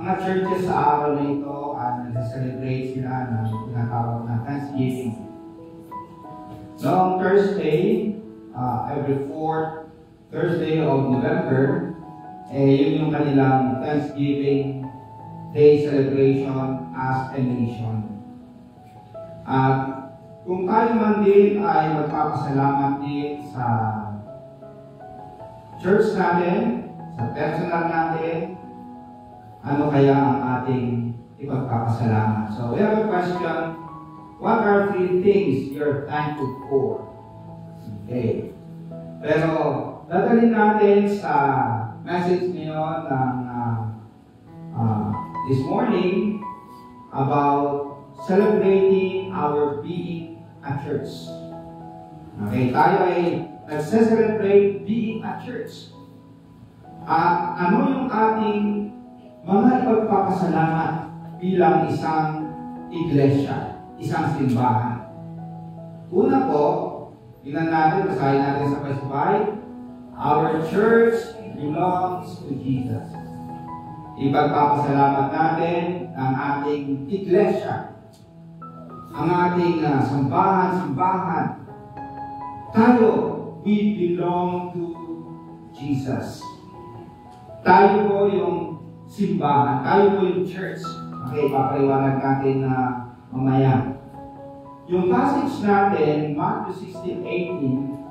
mga churches sa araw na ito nag-celebrate sila ng tinatawag na Thanksgiving. Noong Thursday, every 4th Thursday of November, yun yung kanilang Thanksgiving Day celebration as a nation. At kung tayo man din ay magpapasalamat din sa church natin, sa personal natin, ano kaya ang ating ipagpapasalamat? So we have a question. What are 3 things you're thankful for? Okay. Pero dadalhin natin sa message ngayon ng this morning about celebrating our being a church. Okay, tayo ay nagse-celebrate being a church. At ano yung ating mga ipagpapasalamat bilang isang iglesia, isang simbahan? Una po, tingnan natin, basahin natin sa pasubay. Our church belongs to Jesus. Ipagpapasalamat natin ang ating iglesia, ang ating simbahan. Tayo, we belong to Jesus. Tayo po yung simbahan, tayo po yung church. Okay, papaliwanag natin na mamaya. Yung passage natin, Matthew 16:18,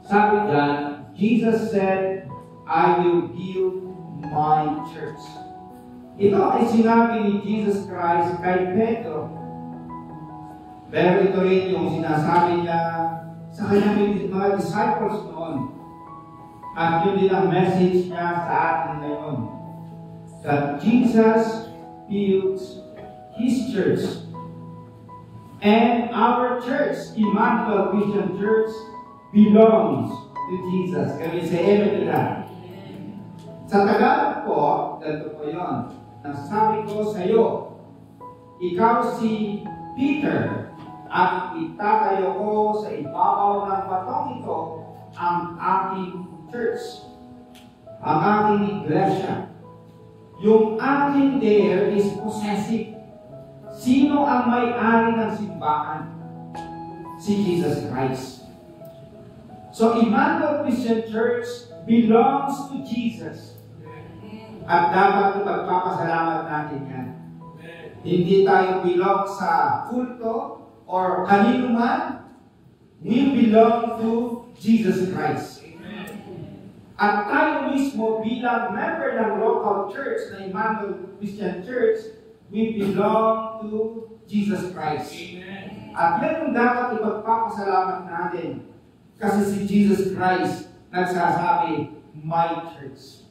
sabi dyan, Jesus said, I will build my church. Ito ay sinabi ni Jesus Christ kay Pedro. Pero ito rin yung sinasabi niya sa kanyang mga disciples noon. At yun din ang message niya sa atin ngayon. That Jesus builds His church. And our church, Emmanuel Christian Church, belongs to Jesus. Can we say amen to that? Sa Tagalog po, ganito po yun. Nasabi ko sa iyo, ikaw si Peter, at itatayo ko sa ibabaw ng batong ito ang aking church, ang aking iglesia. Yung aking there is possessive. Sino ang may-ari ng simbahan? Si Jesus Christ. So, Emmanuel Christian Church belongs to Jesus. At dapat ipagpapasalamat natin yan. Hindi tayo belong sa kulto or kanino man. We belong to Jesus Christ. At tayo mismo bilang member ng local church na Emmanuel Christian Church, we belong to Jesus Christ. At yan yung dapat ipagpapasalamat natin. Kasi si Jesus Christ nagsasabi, my church.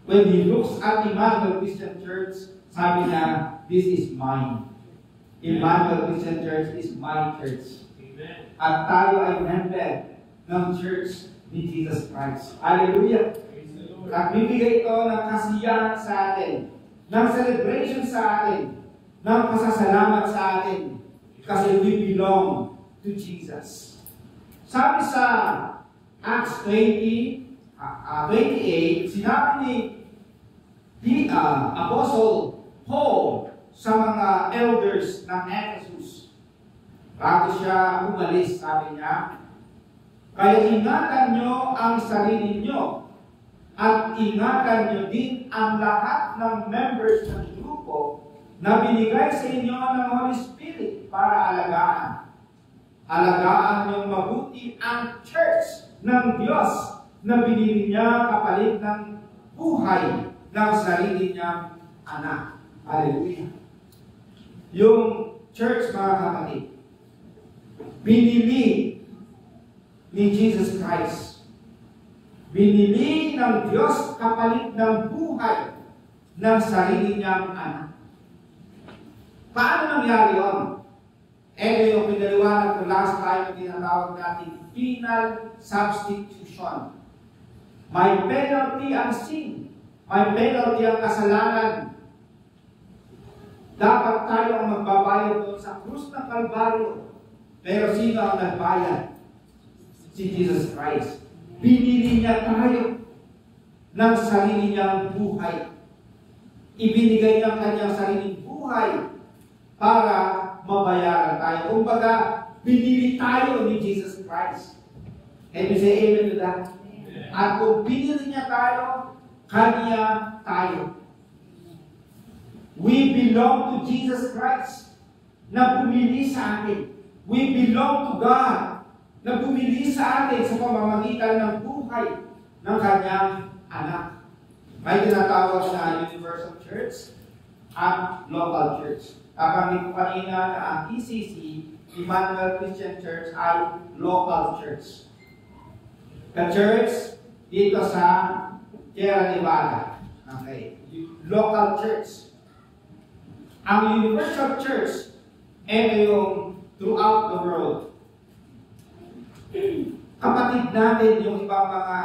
When He looks at Emmanuel Christian Church, sabi na, this is mine. Emmanuel Christian Church is my church. Amen. At tayo ay member ng church ni Jesus Christ. Hallelujah! At bibigay ito ng kasiyahan sa atin, ng celebration sa atin, ng pasasalamat sa atin, kasi we belong to Jesus. Sabi sa Acts 28, sinabi ni Apostle Paul sa mga elders ng Ephesus. Bago siya umalis, sabi niya, kaya ingatan nyo ang sarili nyo at ingatan nyo din ang lahat ng members ng grupo na binigay sa inyo ng Holy Spirit para alagaan. Alagaan nyo mabuti ang church ng Diyos na binili niya kapalit ng buhay ng sarili niyang anak. Hallelujah. Yung church, mga kapatid, binili ni Jesus Christ. Binili ng Diyos kapalit ng buhay ng sarili niyang anak. Paano nangyari yun? Ito yung pinaliwanag ko last time na tinatawag natin penal substitution. May penalty ang sin. May penalty ang kasalanan. Dapat tayo ang magbabayad doon sa krus ng Kalbaryo. Pero sino ang nagbayad? Si Jesus Christ. Binili niya tayo ng sarili niyang buhay. ibinigay ang kanyang sariling buhay para mabayaran tayo. Kumbaga, binili tayo ni Jesus Christ. Can you say amen to that? At kung binili niya tayo, kanya tayo. We belong to Jesus Christ na bumili sa atin. We belong to God na bumili sa atin sa pamamagitan ng buhay ng kanyang anak. May tinatawag na Universal Church at Local Church. Kapag ko kanina na ang ECC, Emmanuel Christian Church, ay local church. The church dito sa Sierra Nevada. Okay. Local church. Ang Universal Church, ito yung throughout the world. Kapatid natin yung ibang mga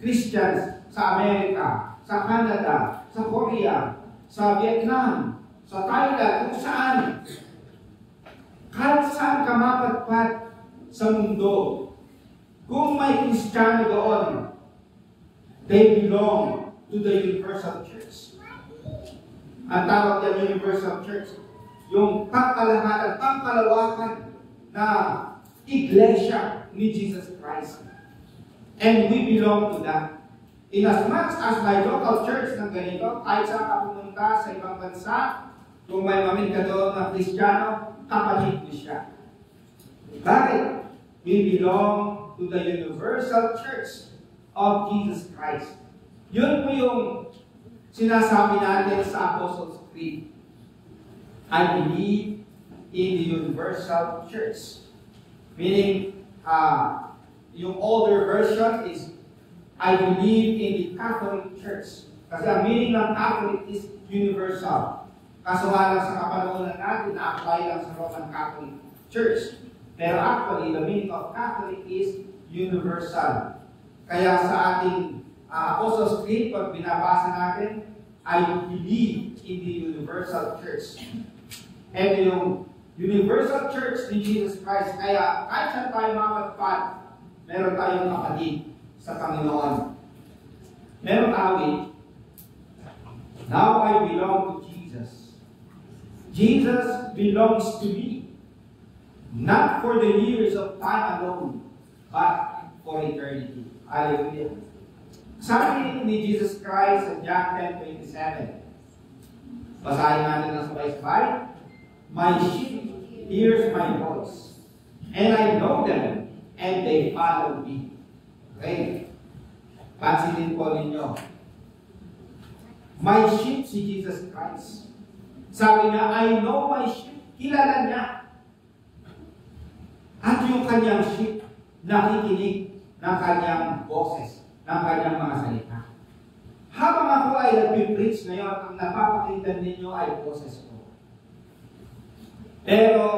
Christians sa Amerika, sa Canada, sa Korea, sa Vietnam, sa Thailand, kung saan. Kahit saan ka mapagpat sa mundo, kung may Kristiyano doon, they belong to the Universal Church. Ang tawag yan Universal Church, yung pangkalahatan, pangkalawakan na iglesia ni Jesus Christ. And we belong to that. In as much as my local church ng ganito, kahit saan ka pumunta sa ibang bansa, kung may mamit ka doon na Kristiyano, kapatid mo siya. Bakit? We belong to the Universal Church of Jesus Christ. Yun po yung sinasabi natin sa Apostles' Creed. I believe in the Universal Church. Meaning, yung older version is, I believe in the Catholic Church. Kasi ang meaning ng Catholic is universal. Kaso nga lang sa kapanahonan natin, na-apply lang sa Roman Catholic Church. Pero actually, the meaning of Catholic is universal. Kaya sa ating Apostles' Creed, pag binabasa natin, I believe in the Universal Church. And yung Universal Church ni Jesus Christ, kaya kahit saan tayo mapagpad, meron tayong kapatid sa Panginoon. Meron awit, now I belong to Jesus. Jesus belongs to me, not for the years of time alone, but for eternity. Hallelujah. Sabi ni Jesus Christ sa John 10:27, basahin natin ng sabay-sabay, my sheep hears my voice, and I know them, and they follow me. Okay? Pansinin po ninyo. My sheep si Jesus Christ. Sabi niya, I know my sheep. Kilala niya. At yung kanyang sheep, nakikinig ng kanyang boses, ng kanyang mga salita. Habang ako ay nag-preach ngayon, ang napapakinggan ninyo ay boses ko. Pero,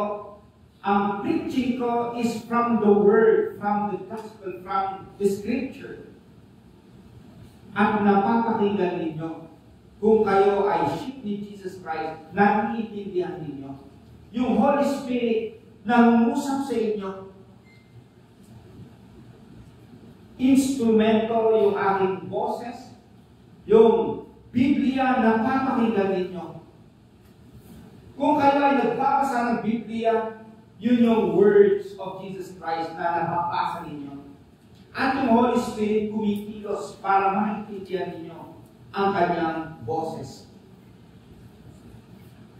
ang preaching ko is from the Word, from the Gospel, from the Scripture. At napapakinggan ninyo, kung kayo ay sheep ni Jesus Christ, naiintindihan ninyo. Yung Holy Spirit, nangungusap sa inyo. Instrumento yung aking boses, yung Biblia, napapakinggan ninyo. Kung kayo ay nagbabasa ng Biblia, yun yung words of Jesus Christ na napapasa ninyo. At yung Holy Spirit kumikilos para maintindihan ninyo ang kanyang boses.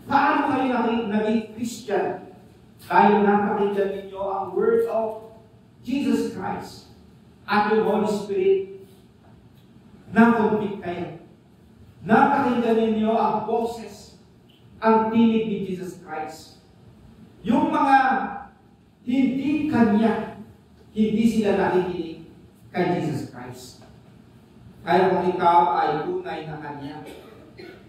Paano kayo naging Christian? Dahil napakinggan ninyo ang word of Jesus Christ at yung Holy Spirit na convict kayo. Napakinggan ninyo ang boses, ang tinig ni Jesus Christ. Yung mga hindi Kanya, hindi sila nakikinig kay Jesus Christ. Kaya kung ikaw ay tunay na Kanya,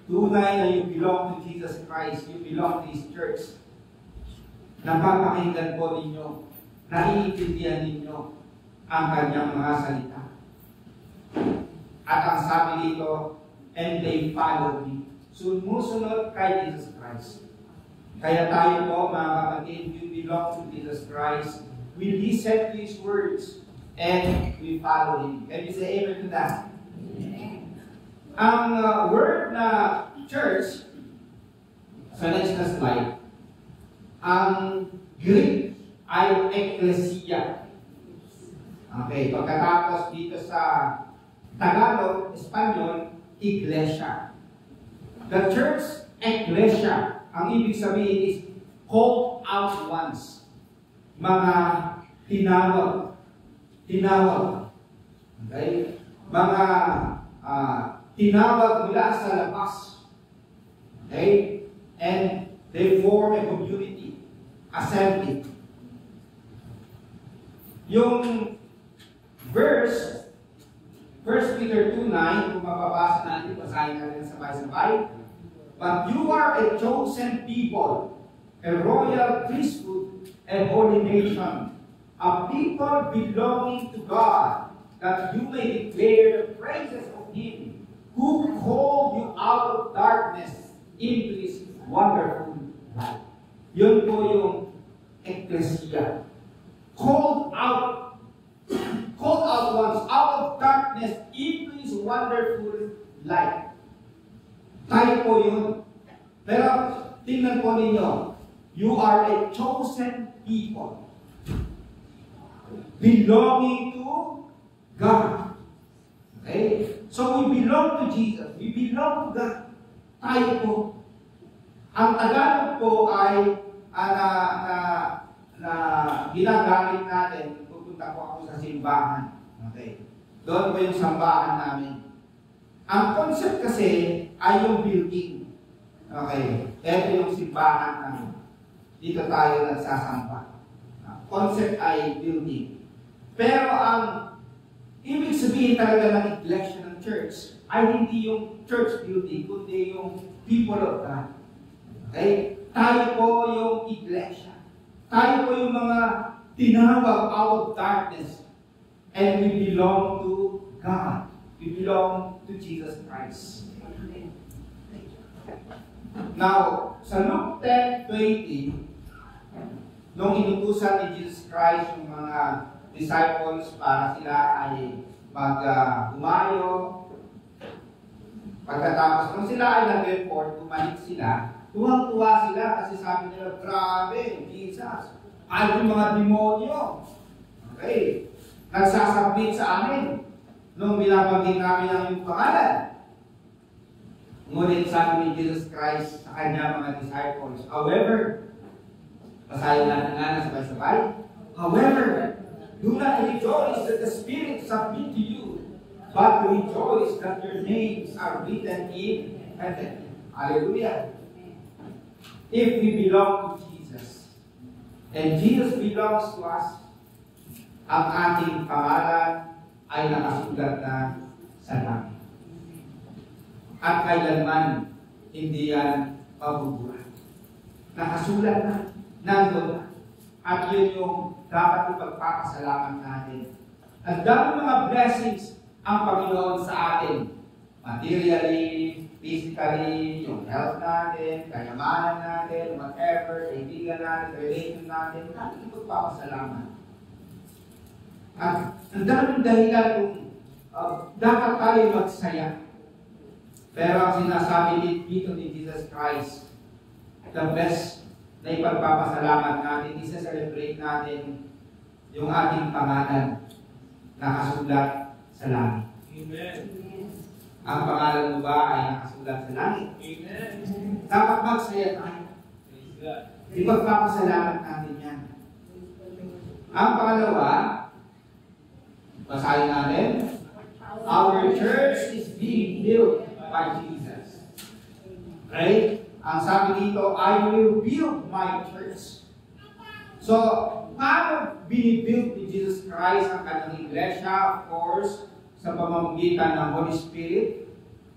tunay na you belong to Jesus Christ, you belong to His church, napapakinggan po ninyo, naiintindihan ninyo ang Kanyang mga salita. At ang sabi dito, and they follow me. Sumusunod kay Jesus Christ. Kaya tayo po, mga kapatid, we belong to Jesus Christ. We listen to His words and we follow Him. Can you say amen to that? Ang word na church, sa next na slide, ang Greek ay ecclesia. Okay, pagkatapos dito sa Tagalog, Espanyol, iglesia. The church, ecclesia, ang ibig sabihin is called out ones. Mga tinawag. Okay? Mga tinawag mula sa labas. Okay? And they form a community, assembly. Yung verse, 1 Peter 2:9, kung mababasa natin, basahin natin sabay-sabay. But you are a chosen people, a royal priesthood, a holy nation, a people belonging to God, that you may declare the praises of Him who called you out of darkness into His wonderful light. Yun po yung ecclesia. Called out ones out of darkness into His wonderful light. Tayo po yun. Pero tingnan po ninyo, you are a chosen people belonging to God. Okay? So we belong to Jesus. We belong to God. Tayo po. Ang Tagalog po ay na ginagamit natin. Pupunta po ako sa simbahan. Okay? Doon po yung sambahan namin. Ang concept kasi ay yung building. Okay? Ito yung simbahan namin. Dito tayo nagsasamba. Concept ay building. Pero ang ibig sabihin talaga ng iglesia ng church ay hindi yung church building, kundi yung people of God. Okay? Tayo po yung iglesia. Tayo po yung mga tinawag out of darkness. And we belong to God. We belong to Jesus Christ. Now, sa Luke 10:20, nung inutusan ni Jesus Christ yung mga disciples para sila ay mag-humayo, pagkatapos nung sila ay nag-report, bumalik sila, tuwang-tuwa sila kasi sabi nila, grabe, Jesus, ay yung mga demonyo. Okay. Nagsasubmit sa amin nung binabanggit namin ang yung pangalan. Ngunit sabi ni Jesus Christ sa kanya mga disciples, however, basahin natin nga na sabay-sabay, however, do not rejoice that the Spirit submit to you, but rejoice that your names are written in heaven. Hallelujah. If we belong to Jesus, and Jesus belongs to us, ang ating pangalan ay nakasulat na sa langit. At kailanman hindi yan mabubuhay. Nakasulat na, nandun na. At yun yung dapat ipagpapasalamat natin. Ang dami mga blessings ang Panginoon sa atin. Materially, physically, yung health natin, kayamanan natin, whatever, kaibigan natin, relation natin, natin ipagpapasalamat. At ang daming dahilan kung dapat tayo magsaya. Pero ang sinasabi dito ni Jesus Christ, the best na ipagpapasalamat natin, isa-celebrate natin yung ating pangalan na nakasulat sa langit. Amen. Ang pangalan mo ba ay nakasulat sa langit? Amen. Dapat magsaya tayo. Ipagpapasalamat natin yan. Ang pangalawa, basahin natin, our church is being built by Jesus. Right? Ang sabi dito, I will build my church. So, paano binibuild ni Jesus Christ ang kanyang iglesia? Of course, sa pamamagitan ng Holy Spirit.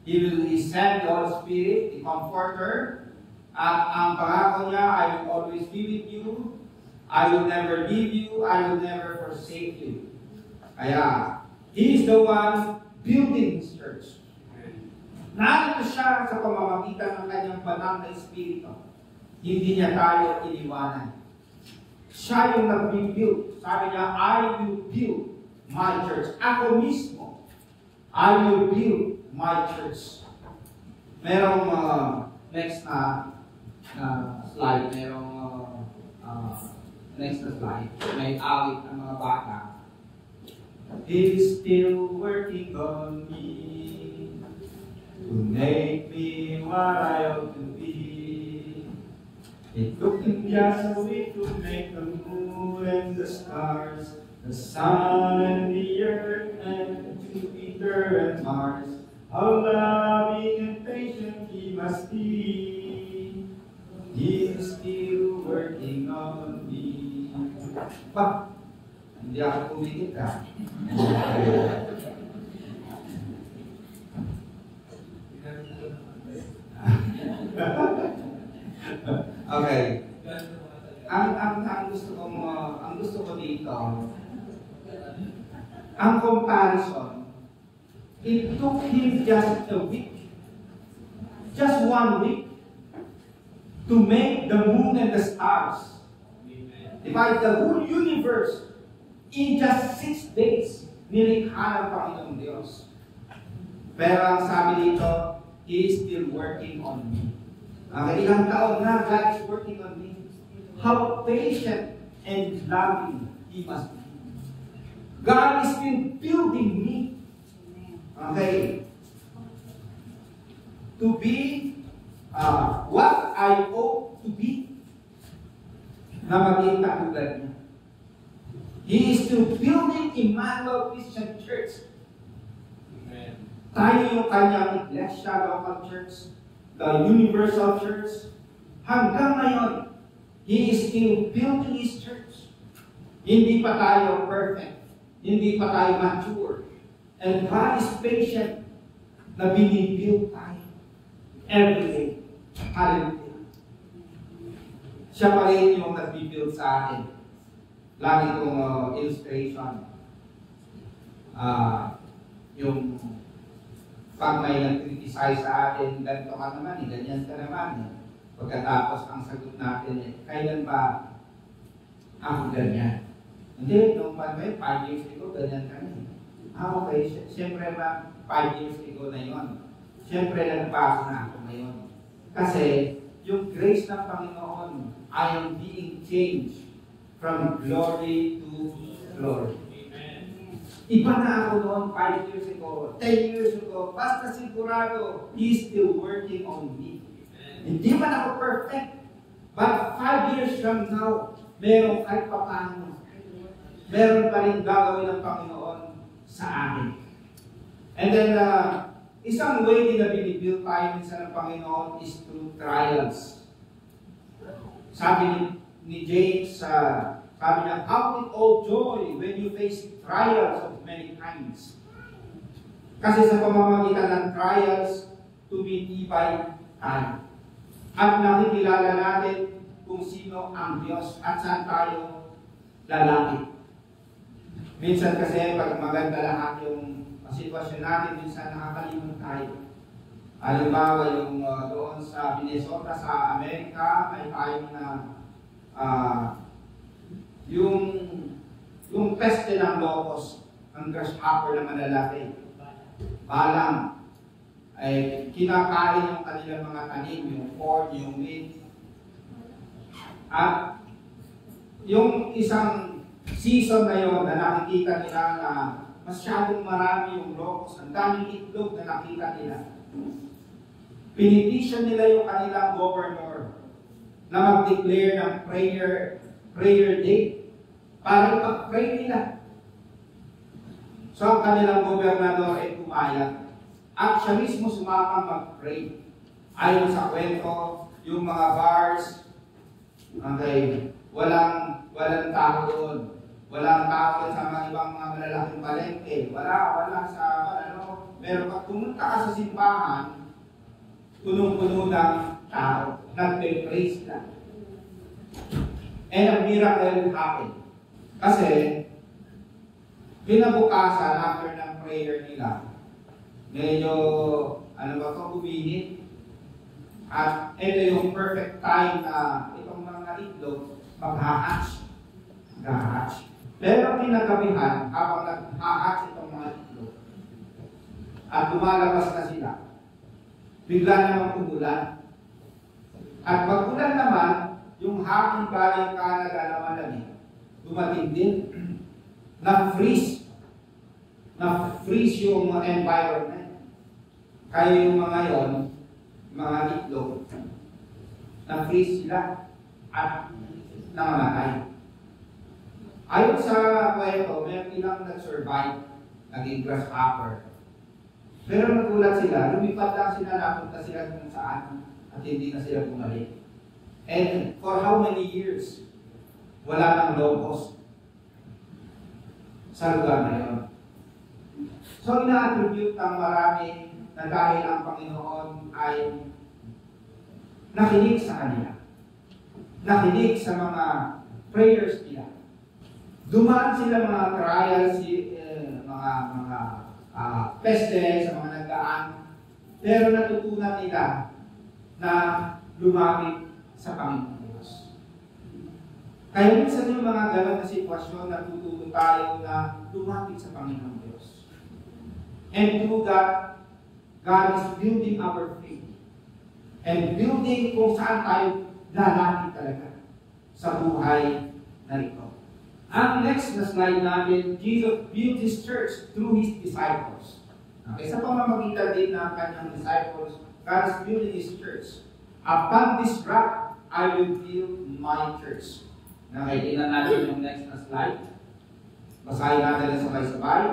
He will send the Holy Spirit, the Comforter. At ang pangako niya, I will always be with you. I will never leave you. I will never forsake you. Kaya, He is the one building His church. Narito siya sa pamamagitan ng kanyang banal na Espiritu. Hindi niya tayo iniwanan. Siya yung nag-build. Sabi niya, I will build my church. Ako mismo, I will build my church. Merong next na slide, next na slide, may awit ng mga bata. He's still working on me to make me what I ought to be. It took him just a week to make the moon and the stars, the sun and the earth and Jupiter and Mars. How loving and patient he must be. He's still working on me. Ba? Hindi ako kumikit ha. Okay. Ang gusto ko dito, ang comparison, it took him just a week, just 1 week, to make the moon and the stars. Divide the whole universe in just 6 days. Nilikha ng Panginoong Diyos. Pero ang sabi dito, He is still working on me. Ilang taon na, God is working on me. How patient and loving He must be. God is still building me. Okay? To be what I ought to be. Na maging katulad niya. He is still building Emmanuel Christian Church. Amen. Tayo yung kanyang iglesia, local church, the universal church. Hanggang ngayon, He is still building His church. Hindi pa tayo perfect. Hindi pa tayo mature. And God is patient na binibuild tayo every day. Hallelujah. Siya pa rin yung nag-build sa atin. Lagi kong illustration. Yung pag may nag-criticize sa atin, ganito ka naman, ganyan ka naman. Pagkatapos ang sagot natin, kailan ba ako ganyan? Hindi, nung may 5 years ago, ganyan ka na. Okay, siyempre ba 5 years ago na yun. Siyempre nagbago na ako ngayon. Kasi yung grace ng Panginoon, I am being changed from glory to glory. Amen. Iba na ako noon 5 years ago, 10 years ago, basta sigurado, He's still working on me. Amen. Hindi man ako perfect, but 5 years from now, meron kahit paano, meron pa rin gagawin ng Panginoon sa akin. And then, isang way din na binibuild tayo minsan ng Panginoon is through trials. Sabi ni James, sabi niya, count it all joy when you face trials of many kinds. Kasi sa pamamagitan ng trials, tumitibay tayo. At nakikilala natin kung sino ang Diyos at saan tayo lalapit. Minsan kasi pag maganda lahat yung sitwasyon natin, minsan nakakalimot tayo. Halimbawa yung doon sa Minnesota, sa Amerika, may tayo na yung peste ng locust, ang grasshopper na malalaki, balang, ay kinakain yung kanilang mga tanim, yung corn, yung wheat. At yung isang season na yun na nakikita nila na masyadong marami yung locust, ang daming itlog na nakita nila. Pinitisyon nila yung kanilang governor na mag-declare ng prayer day para ipag-pray nila. So ang kanilang gobernador ay pumayag at siya mismo sumakang mag-pray. Ayon sa kwento, yung mga bars, okay, walang tao doon. Walang tao sa mga ibang mga malalaking palengke. Wala sa Pero pag pumunta ka sa simbahan, punong-puno ng tao. Nagpe-praise lang. And a miracle happened. Kasi, kinabukasan after ng prayer nila, medyo, uminit. At ito yung perfect time na itong mga itlog mag-hatch. Pero kinagabihan, habang nag-hatch itong mga itlog, at lumalabas na sila, bigla namang umulan. At pag ulan naman, yung hangin galing Canada na malamig, dumating din, na-freeze yung environment. Kaya yung mga yon, mga itlog, na-freeze sila at nangamatay. Ayon sa kwento, may ilang nag-survive, naging grasshopper. Pero nagulat sila, lumipat lang sila, napunta sila kung saan at hindi na sila bumalik. And for how many years, wala nang locust sa lugar na yun. So, ina-attribute ng marami na dahil ang Panginoon ay nakinig sa kanila. Nakinig sa mga prayers nila. Dumaan sila mga trials, mga peste sa mga nagdaan, pero natutunan nila na lumapit sa Panginoon Diyos. Kaya minsan yung mga ganun na sitwasyon, natututo tayo na lumapit sa Panginoon Diyos. And through that, God is building our faith. And building kung saan tayo lalapit talaga sa buhay na ito. Ang next na slide natin, Jesus built His church through His disciples. Okay, sa pamamagitan din ng kanyang disciples, God is building His church. Upon this rock, I will build my church. Okay, tingnan natin yung next na slide. Basahin natin na sabay-sabay.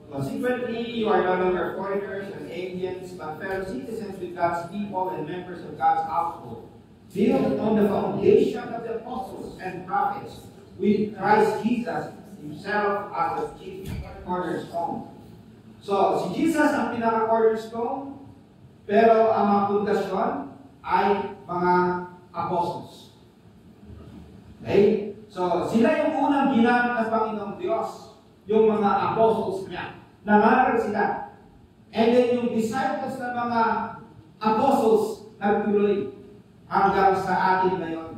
Consequently, you are no longer foreigners and aliens, but fellow citizens with God's people and members of God's household, built on the foundation of the apostles and prophets, with Christ Jesus Himself as the chief cornerstone. So, si Jesus ang pinaka-cornerstone, pero ang mga pundasyon ay mga apostles. Okay? So, sila yung unang ginamit ng Panginoong Diyos, yung mga apostles niya. Nangaral sila. And then yung disciples ng mga apostles nagtuloy hanggang sa atin ngayon.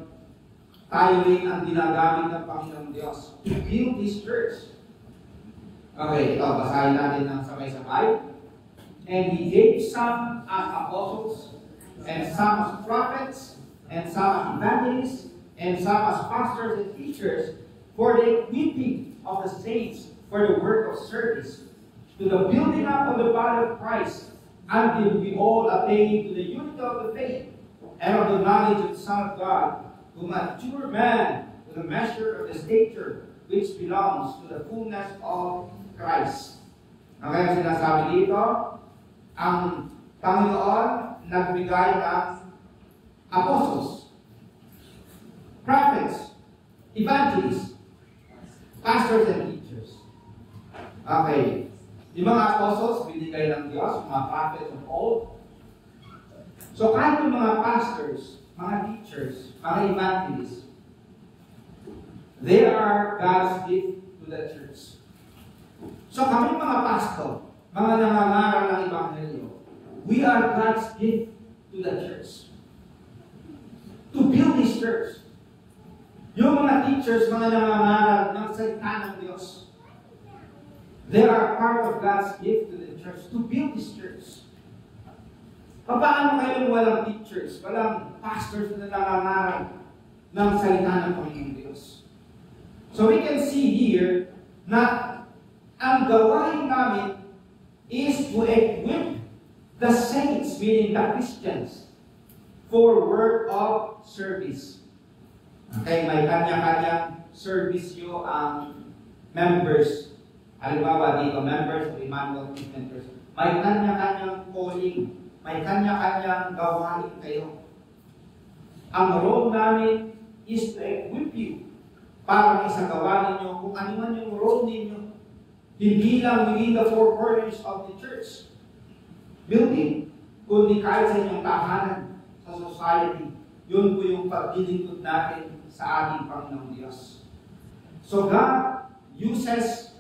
Tayo rin ang ginagamit ng Panginoong Diyos to build this church. Okay, ito, basahin natin ng sabay-sabay. And He gave some as apostles, and some as prophets, and some as evangelists, and some as pastors and teachers, for the equipping of the saints for the work of service, to the building up of the body of Christ, until we all attain to the unity of the faith, and of the knowledge of the Son of God, to mature man, to the measure of the stature which belongs to the fullness of Christ. Okay, ang sinasabi dito, ang Panginoon nagbigay ng apostles, prophets, evangelists, pastors, and teachers. Okay, yung mga apostles, binigay ng Diyos, mga prophets of old. So kahit yung mga pastors, mga teachers, mga evangelists, they are God's gift to the church. So kami mga pastor, mga nangangaral ng Ebanghelyo, we are God's gift to the church. To build this church. Yung mga teachers, mga nangangaral ng salita ng Diyos, they are part of God's gift to the church, to build this church. Paano kayong walang teachers, walang pastors na nangangaral ng salita ng Panginoong Diyos? So we can see here na ang gawain namin is to equip the saints, meaning the Christians, for work of service. Okay, may kanya-kanyang service yung ang members. Halimbawa dito, members of Emmanuel Christian Church. May kanya-kanyang calling. May kanya-kanyang gawain kayo. Ang role namin is to equip you para isagawa ninyo kung ano man yung role ninyo. Hindi lang within the four corners of the church building, kundi kahit sa inyong tahanan, sa society. Yun po yung paglilingkod natin sa ating Panginoong Diyos. So God uses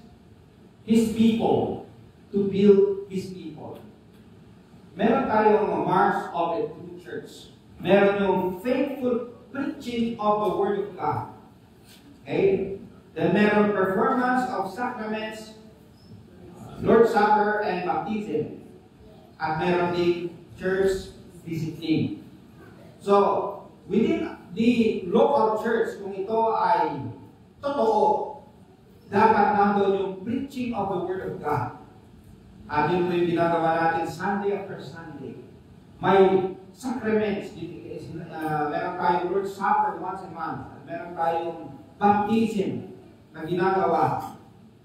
His people to build His people. Meron tayong marks of a true church. Meron yung faithful preaching of the Word of God. Okay? Then meron performance of sacraments, Lord's Supper, and baptism. At meron din church discipline. So, within the local church, kung ito ay totoo, dapat nandun yung preaching of the Word of God. At yun po yung ginagawa natin Sunday after Sunday. May sacraments. Meron tayong Lord's Supper once a month. At meron tayong baptism na ginagawa.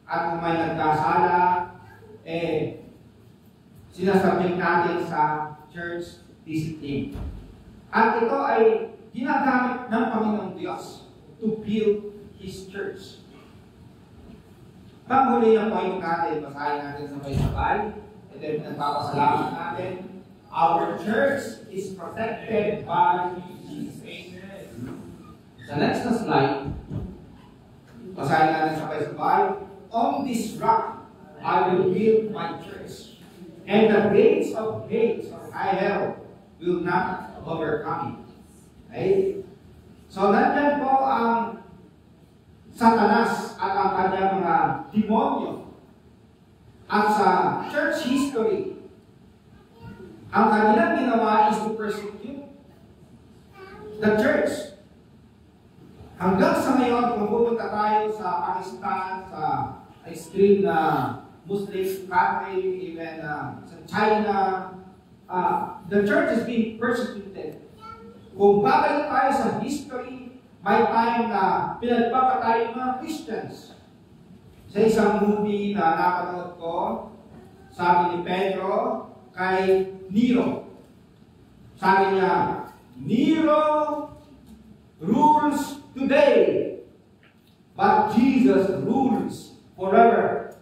At kung may nagkasala, sinasabing natin sa church discipline. At ito ay ginagamit ng Panginoong Diyos to build His church. Panghuli ng point natin, basahin natin sabay-sabay. Ito yung nagpapasalamat natin. Our church is protected by Jesus. Sa next na slide, basahin natin sabay-sabay. On this rock, I will build my church, and the gates of hell will not overcome it. Okay? So, nandyan po ang Satanas at ang kanyang mga demonyo. At sa church history, ang kanilang ginawa is to persecute the church. Hanggang sa ngayon, kung pupunta tayo sa Pakistan, sa extreme na Muslim country, even sa China, the church is being persecuted. Kung babalik tayo sa history, may time na pinagpapatay ng mga Christians. Sa isang movie na napanood ko, sabi ni Pedro kay Nero. Sabi niya, Nero rules today, but Jesus rules forever.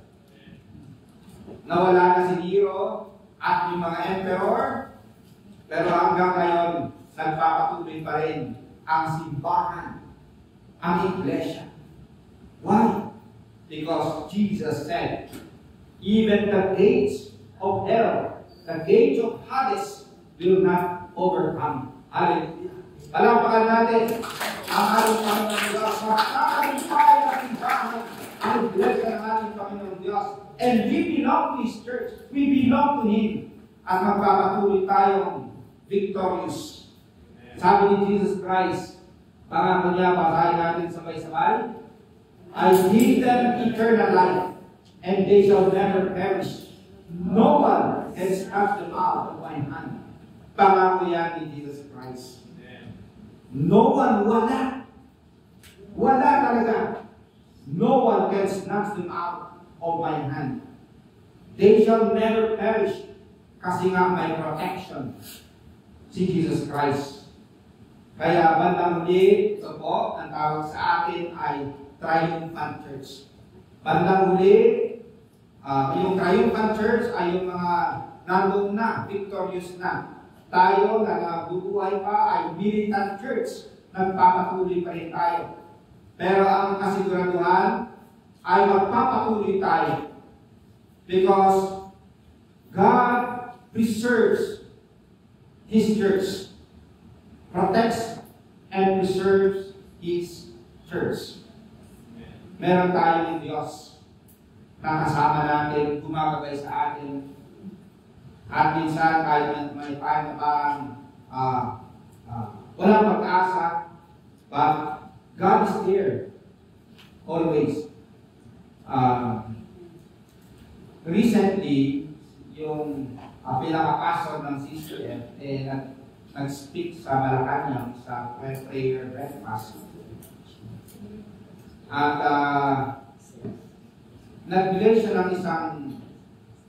Nawala na si Nero at yung mga emperor, pero hanggang ngayon, nagpapatuloy pa rin ang simbahan, ang iglesia. Why? Because Jesus said, even the gates of hell, the gates of Hades will not overcome. Hallelujah. Palampakan natin ang ating Panginoon Diyos. Magkakalumpay ang simbahan, ang iglesia ng ating Panginoon Diyos. And we belong to His church. We belong to Him. At magpapatuloy tayong victorious. Sabi ni Jesus Christ, pangako niya, basahin natin sabay-sabay, I give them eternal life, and they shall never perish. No one can snatch them out of my hand. Pangako yan ni Jesus Christ. No one, wala. Wala talaga. No one can snatch them out of my hand. They shall never perish. Kasi nga may protection si Jesus Christ. Kaya bandang huli, ito po, ang tawag sa atin ay triumphant church. Bandang huli, yung triumphant church ay yung mga nandun na, victorious na. Tayo na nabubuhay pa ay militant church. Nagpapatuloy pa rin tayo. Pero ang kasiguraduhan ay magpapatuloy tayo. Because God preserves His church. Protects and preserves His church. Meron tayong Diyos na kasama natin, gumagabay sa atin. At minsan tayo may time na parang walang pag-asa, but God is there always. Recently, yung pinaka-pastor ng CCF nag-speak sa Malacanang sa prayer breakfast. At nagbigay siya ng isang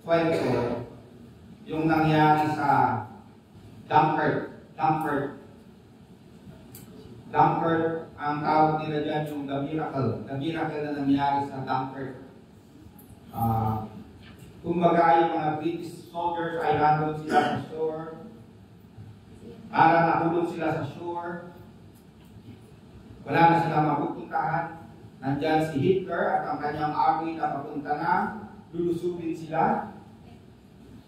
kwento yung nangyari sa Dunkirk. Dunkirk, ang tawag nila dyan yung the miracle. The miracle na nangyari sa Dunkirk. Kumbaga yung mga British soldiers ay nandun sila sa shore. Para nahulog sila sa shore. Wala na silang mapupuntahan. Nandyan si Hitler at ang kanyang army na papunta na. Lulusubin sila.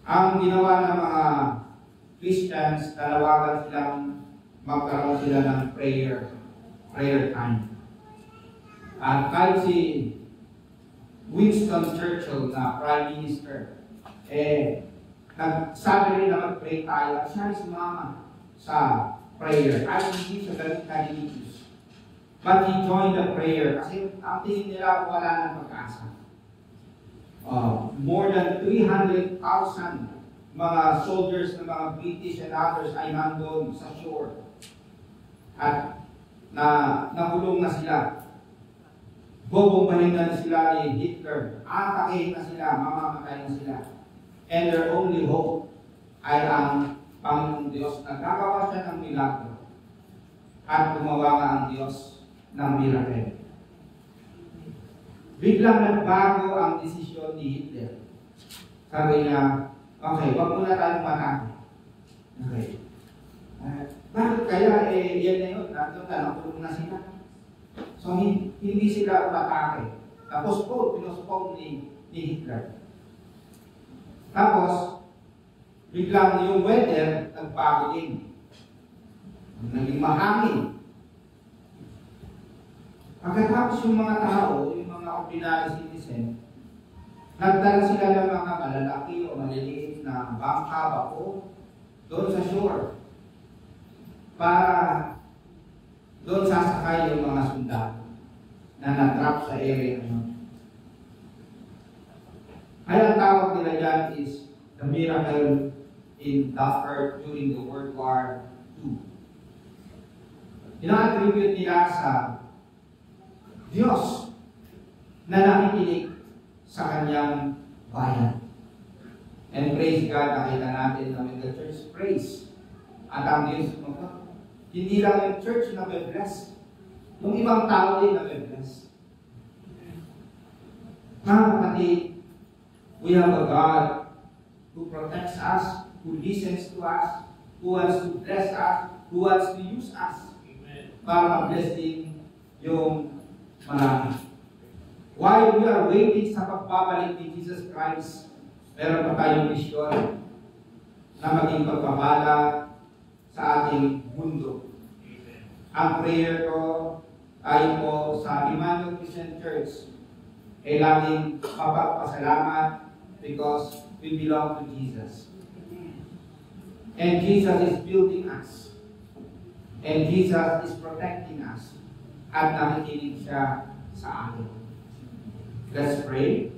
Ang ginawa ng mga Christians, nalawagan silang magkaroon sila ng prayer time. At kahit si Winston Churchill na Prime Minister, nagsabi rin na mag-pray tayo at siya ay sumama sa prayer. At hindi siya ganun ka-religious. But he joined the prayer kasi ang tingin nila wala ng pag-asa. More than 300,000 mga soldiers ng mga British and others ay nandun sa shore. At nakulong na sila. Bobombahin na sila ni Hitler. Atakehin na sila, mamamatay na sila. And their only hope ay ang Panginoong Diyos. Nagkagawa siya ng milagro. At gumawa nga ang Diyos ng miracle. Biglang nagbago ang desisyon ni Hitler. Sabi niya, okay, wag muna tayong matake. Okay. Bakit kaya yan na yun? Nakulong na sila. So, hindi sila umatake. Tapos po, pinuspong ni Hitler. Tapos, biglang yung weather, nagbago din. Naging mahangin. Pagkatapos yung mga tao, yung mga ordinary citizen, nagdala sila ng mga malalaki o maliliit na bangka, bako, doon sa shore. Para doon sasakay yung mga sundalo na natrap sa area. Kaya ang tawag nila dyan is the miracle in Dunkirk during the World War II. Ina-attribute nila sa Diyos na nakikinig sa kanyang bayan. And praise God, nakita natin na when the church prays, at ang Diyos hindi lang yung church na be-bless, yung ibang tao din na be-bless. Mga kapatid, we have a God who protects us, who listens to us, who wants to bless us, who wants to use us para mag-bless din yung marami. While we are waiting sa pagbabalik ni Jesus Christ, meron pa tayong misyon na maging pagpapala sa ating mundo. Ang prayer ko ay po sa Emmanuel Christian Church ay laging mapagpasalamat because we belong to Jesus. And Jesus is building us. And Jesus is protecting us. At nakikinig siya sa atin. Let's pray.